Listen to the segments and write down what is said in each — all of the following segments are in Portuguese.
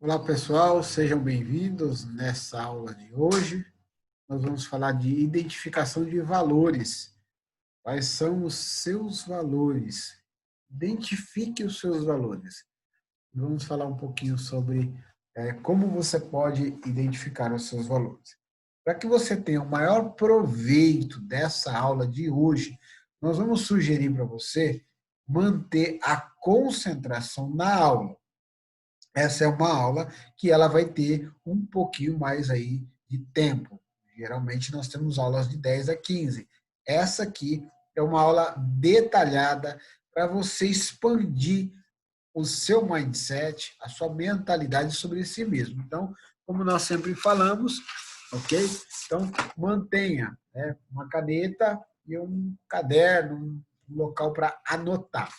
Olá pessoal, sejam bem-vindos nessa aula de hoje. Nós vamos falar de identificação de valores. Quais são os seus valores? Identifique os seus valores. Vamos falar um pouquinho sobre como você pode identificar os seus valores. Para que você tenha o maior proveito dessa aula de hoje, nós vamos sugerir para você manter a concentração na aula. Essa é uma aula que ela vai ter um pouquinho mais aí de tempo. Geralmente nós temos aulas de 10 a 15. Essa aqui é uma aula detalhada para você expandir o seu mindset, a sua mentalidade sobre si mesmo. Então, como nós sempre falamos, ok? Então, mantenha uma caneta e um caderno, um local para anotar.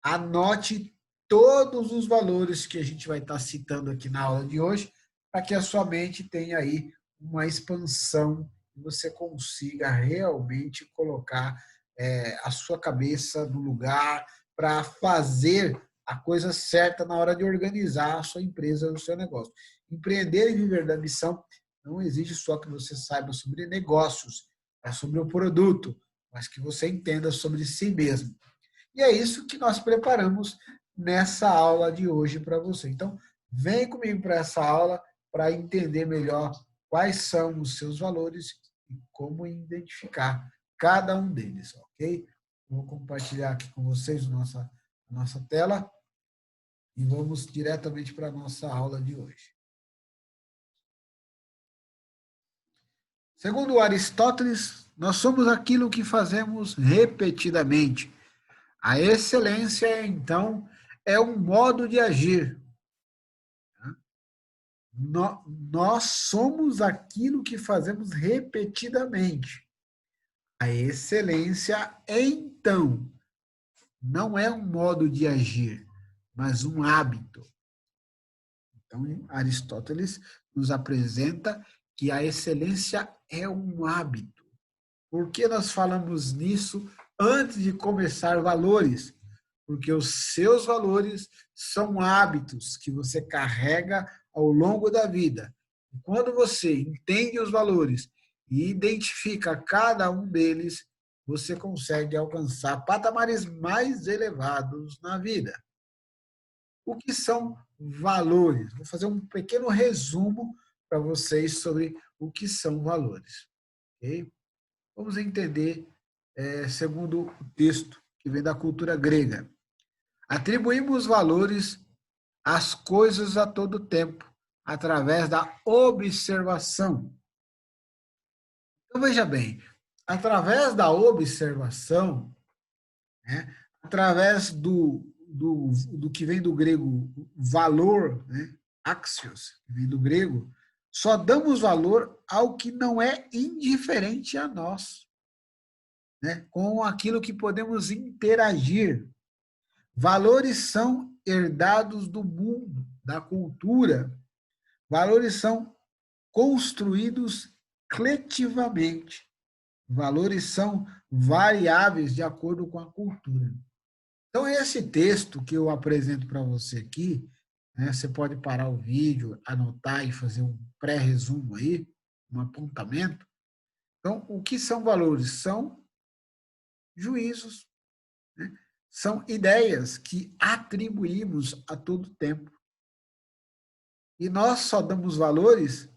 Anote todos os valores que a gente vai estar citando aqui na aula de hoje, para que a sua mente tenha aí uma expansão e você consiga realmente colocar a sua cabeça no lugar para fazer a coisa certa na hora de organizar a sua empresa, o seu negócio. Empreender e viver da missão não exige só que você saiba sobre negócios, sobre o produto, mas que você entenda sobre si mesmo. E é isso que nós preparamos nessa aula de hoje para você. Então, vem comigo para essa aula para entender melhor quais são os seus valores e como identificar cada um deles, ok? Vou compartilhar aqui com vocês a nossa tela e vamos diretamente para a nossa aula de hoje. Segundo Aristóteles, nós somos aquilo que fazemos repetidamente. A excelência, então, é um modo de agir. Nós somos aquilo que fazemos repetidamente. A excelência, então, não é um modo de agir, mas um hábito. Então, Aristóteles nos apresenta que a excelência é um hábito. Por que nós falamos nisso antes de começar valores? Porque os seus valores são hábitos que você carrega ao longo da vida. E quando você entende os valores e identifica cada um deles, você consegue alcançar patamares mais elevados na vida. O que são valores? Vou fazer um pequeno resumo para vocês sobre o que são valores. Okay? Vamos entender, segundo o texto que vem da cultura grega. Atribuímos valores às coisas a todo tempo, através da observação. Então, veja bem, através da observação, né, através do que vem do grego valor, né, axios, que vem do grego, só damos valor ao que não é indiferente a nós, né, com aquilo que podemos interagir. Valores são herdados do mundo, da cultura. Valores são construídos coletivamente. Valores são variáveis de acordo com a cultura. Então, esse texto que eu apresento para você aqui, né, você pode parar o vídeo, anotar e fazer um pré-resumo aí, um apontamento. Então, o que são valores? São juízos, né? São ideias que atribuímos a todo tempo. E nós só damos valores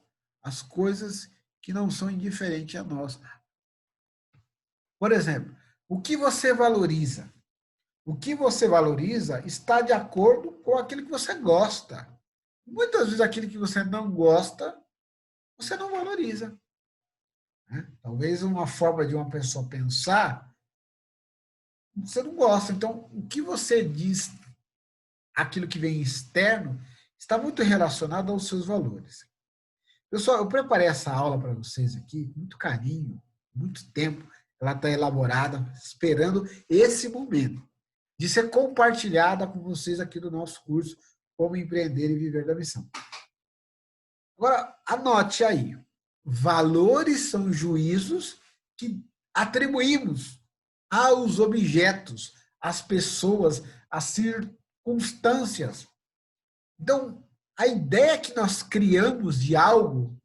às coisas que não são indiferentes a nós. Por exemplo, o que você valoriza? O que você valoriza está de acordo com aquilo que você gosta. Muitas vezes aquilo que você não gosta, você não valoriza. Né? Talvez uma forma de uma pessoa pensar, você não gosta. Então, o que você diz, aquilo que vem externo, está muito relacionado aos seus valores. Pessoal, eu preparei essa aula para vocês aqui, com muito carinho, muito tempo. Ela está elaborada, esperando esse momento de ser compartilhada com vocês aqui do nosso curso Como Empreender e Viver da Missão. Agora, anote aí. Valores são juízos que atribuímos aos objetos, às pessoas, às circunstâncias. Então, a ideia que nós criamos de algo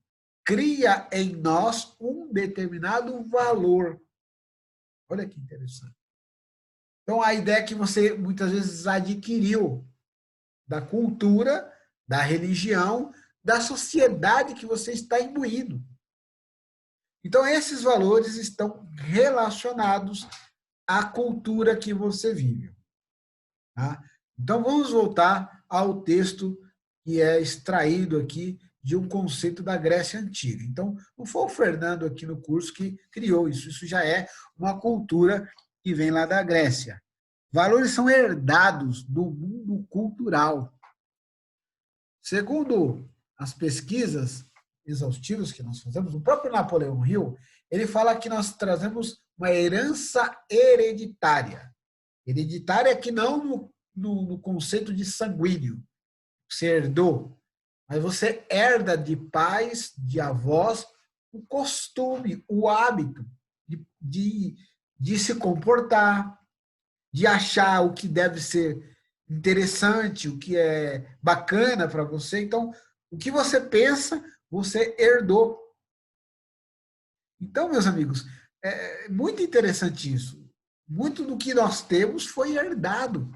cria em nós um determinado valor. Olha que interessante. Então, a ideia que você muitas vezes adquiriu da cultura, da religião, da sociedade que você está imbuído. Então, esses valores estão relacionados à cultura que você vive. Tá? Então, vamos voltar ao texto que é extraído aqui de um conceito da Grécia Antiga. Então, não foi o Fernando aqui no curso que criou isso, isso já é uma cultura que vem lá da Grécia. Valores são herdados do mundo cultural. Segundo as pesquisas exaustivas que nós fazemos, o próprio Napoleão Hill, ele fala que nós trazemos uma herança hereditária. Hereditária que não no conceito de sanguíneo, você herdou, mas você herda de pais, de avós, o costume, o hábito de se comportar, de achar o que deve ser interessante, o que é bacana para você. Então, o que você pensa, você herdou. Então, meus amigos, é muito interessante isso. Muito do que nós temos foi herdado.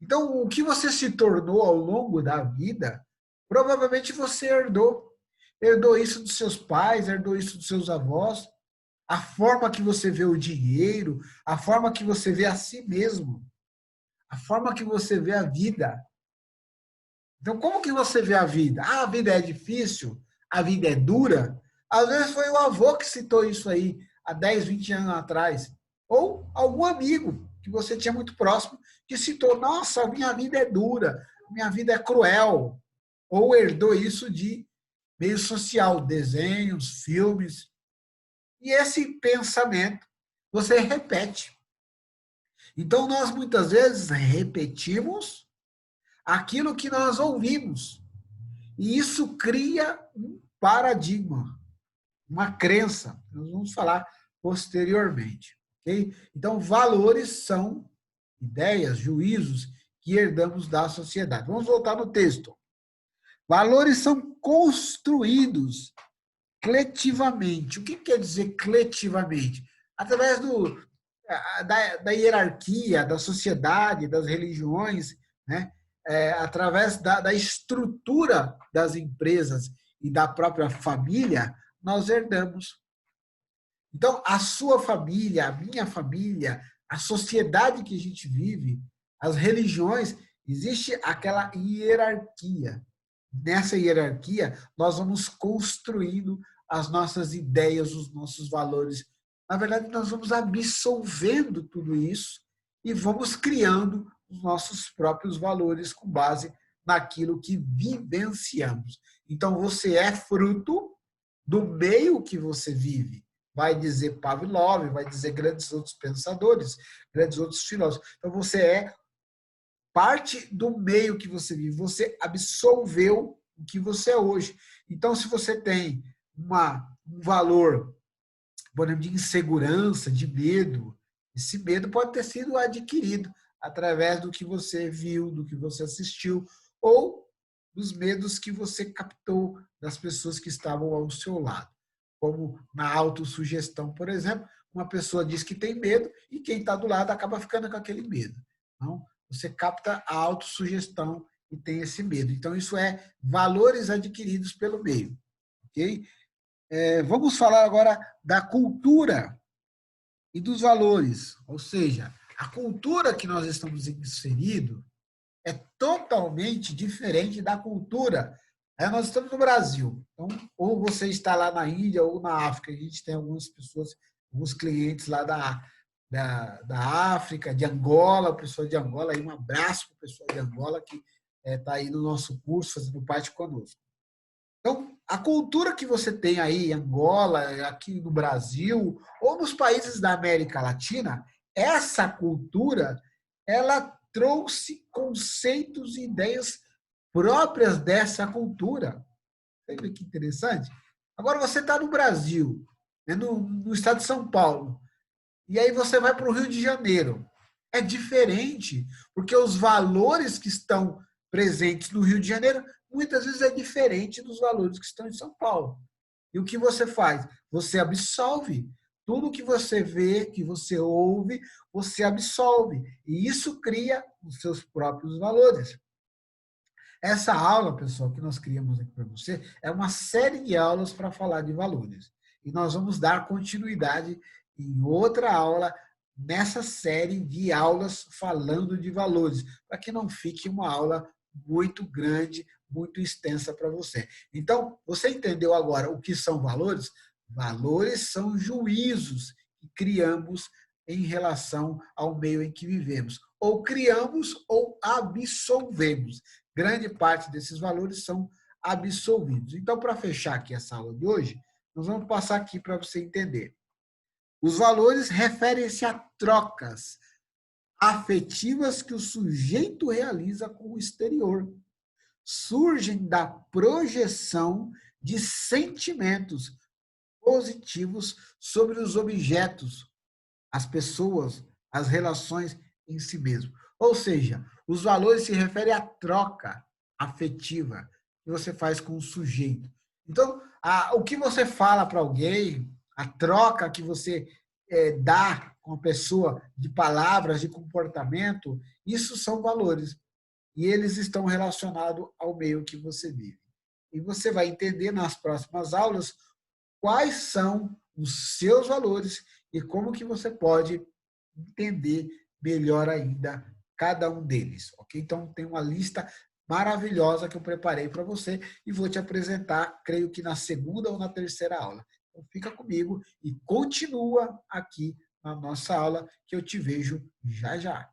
Então, o que você se tornou ao longo da vida, provavelmente você herdou. Herdou isso dos seus pais, herdou isso dos seus avós. A forma que você vê o dinheiro, a forma que você vê a si mesmo, a forma que você vê a vida. Então, como que você vê a vida? Ah, a vida é difícil? A vida é dura? Às vezes foi o avô que citou isso aí há 10, 20 anos atrás. Ou algum amigo que você tinha muito próximo que citou, nossa, minha vida é dura, minha vida é cruel. Ou herdou isso de meio social, desenhos, filmes. E esse pensamento você repete. Então, nós muitas vezes repetimos aquilo que nós ouvimos. E isso cria um paradigma, uma crença. Nós vamos falar posteriormente. Okay? Então, valores são ideias, juízos que herdamos da sociedade. Vamos voltar no texto. Valores são construídos coletivamente. O que quer dizer coletivamente? Através da hierarquia, da sociedade, das religiões, né? Através da estrutura das empresas e da própria família, nós herdamos. Então, a sua família, a minha família, a sociedade que a gente vive, as religiões, existe aquela hierarquia. Nessa hierarquia, nós vamos construindo as nossas ideias, os nossos valores. Na verdade, nós vamos absolvendo tudo isso e vamos criando os nossos próprios valores com base naquilo que vivenciamos. Então, você é fruto do meio que você vive. Vai dizer Pavlov, vai dizer grandes outros pensadores, grandes outros filósofos. Então, você é parte do meio que você vive. Você absolveu o que você é hoje. Então, se você tem um valor, por exemplo, de insegurança, de medo, esse medo pode ter sido adquirido através do que você viu, do que você assistiu, ou dos medos que você captou das pessoas que estavam ao seu lado. Como na autossugestão, por exemplo, uma pessoa diz que tem medo e quem está do lado acaba ficando com aquele medo. Então, você capta a autossugestão e tem esse medo. Então, isso é valores adquiridos pelo meio. Ok? Vamos falar agora da cultura e dos valores. Ou seja, a cultura que nós estamos inseridos é totalmente diferente da cultura. Nós estamos no Brasil. Então, ou você está lá na Índia ou na África. A gente tem algumas pessoas, alguns clientes lá da África, de Angola, o pessoal de Angola, aí um abraço para o pessoal de Angola que está aí no nosso curso, fazendo parte conosco. Então, a cultura que você tem aí em Angola, aqui no Brasil, ou nos países da América Latina, essa cultura, ela trouxe conceitos e ideias próprias dessa cultura. Olha que interessante. Agora, você está no Brasil, né, no estado de São Paulo, e aí você vai para o Rio de Janeiro. É diferente, porque os valores que estão presentes no Rio de Janeiro muitas vezes é diferente dos valores que estão em São Paulo. E o que você faz? Você absolve. Tudo que você vê, que você ouve, você absolve. E isso cria os seus próprios valores. Essa aula, pessoal, que nós criamos aqui para você, é uma série de aulas para falar de valores. E nós vamos dar continuidade em outra aula nessa série de aulas falando de valores, para que não fique uma aula muito grande, muito extensa para você. Então, você entendeu agora o que são valores? Valores são juízos que criamos em relação ao meio em que vivemos. Ou criamos ou absolvemos. Grande parte desses valores são absolvidos. Então, para fechar aqui essa aula de hoje, nós vamos passar aqui para você entender. Os valores referem-se a trocas afetivas que o sujeito realiza com o exterior. Surgem da projeção de sentimentos positivos sobre os objetos, as pessoas, as relações em si mesmo. Ou seja, os valores se referem à troca afetiva que você faz com o sujeito. Então, o que você fala para alguém, a troca que você dá com a pessoa de palavras, de comportamento, isso são valores. E eles estão relacionados ao meio que você vive. E você vai entender nas próximas aulas quais são os seus valores e como que você pode entender melhor ainda cada um deles, ok? Então, tem uma lista maravilhosa que eu preparei para você e vou te apresentar, creio que na segunda ou na terceira aula. Então, fica comigo e continua aqui na nossa aula que eu te vejo já já.